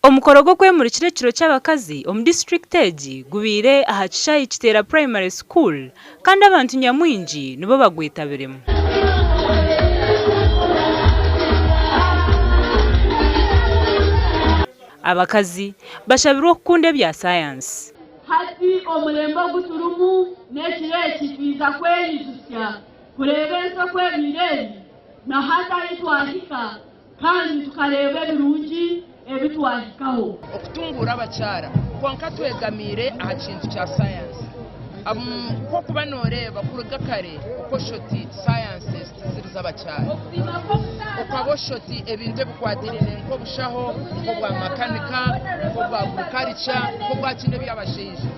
Omukoro gwo kwemura kirekiro cy'abakazi omu district egi gubire aha Kishayi Kitera Primary School kandi abantu nyamwingi nibo bagwitabiremu. Abakazi bashabirwa okukunda ebya science. Hati omulembo guturumu n'ekireki twiza kweyizusya kurebensa kwebireri na hata itwahika kandi tukareba ebirungi ebitwahikaho okutungura abakyara konka twegamire aha kintu kya science ko kuba noreba kuruga kare uko shoti sciences ziri z'abakyara ukabo shoti ebintu bikwadirire nko bushaho nko bwa makanika nko bwa agriculture nko bwa kinde by'abashinje.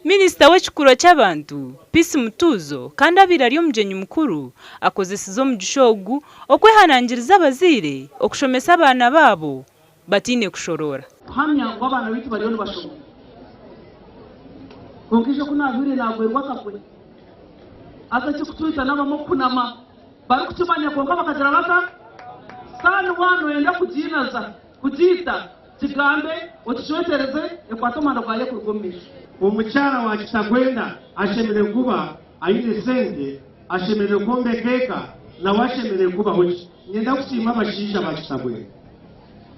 Minisita w'ekikuro ky'abantu Peace Mutuzo kandi abirari omugenyi mukuru akozesiza omugisha ogu okwehanangiriza abazaire okushomesa abaana baabo batine kushorora. Hamya ngo abana bitu bariyo nibashoma konkisho kunabire nagwerwa kakwe ataki kutwita n'abamo kunama bari kutumanya konka bakagera baka sana wano yenda kujinaza kujita kigambe otishotereze ekwatomanda kwaye kurugomisha. Omukyala wa Kitagwenda ashemere kuba ayine sente ashemere kombekeka na washemere kuba hoki nyenda kushima abashija ba Kitagwenda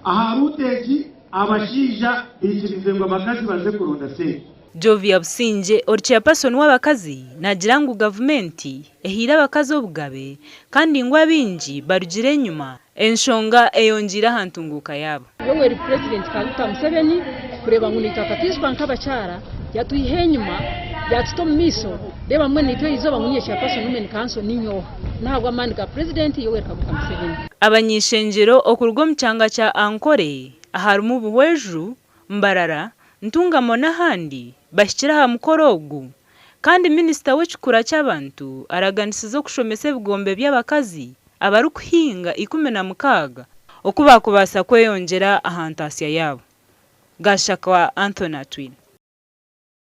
aha ruteji abashija bikirize ngo abakazi baze kuronda sente. Jovia Businje chairperson w'abakazi nagira ngo gavumenti ehira abakazi obugabe kandi ngo abingi barugire nyuma enshonga eyongira hantunguka yabo. Yoweri president Kaguta Museveni kureba ngo nitakatiswa nk'abacyara yatuyihe nyuma yatutomu miso reba mwe nityo izoba munye chairperson women council ninyo ntabwo amandika president Yoweri Kaguta Museveni. Abanyishengero okurugwa mu cyanga cya Ankore aharumu buhweju Mbarara Ntungamo n'ahandi bashyikira ha mukorogu kandi minisita w'ekikura cy'abantu araganisiza kushomesa ebigombe by'abakazi abari kuhinga 16 okubakubasa kweyongera ahantu asya yabo. Gashaka wa Anthony Twin.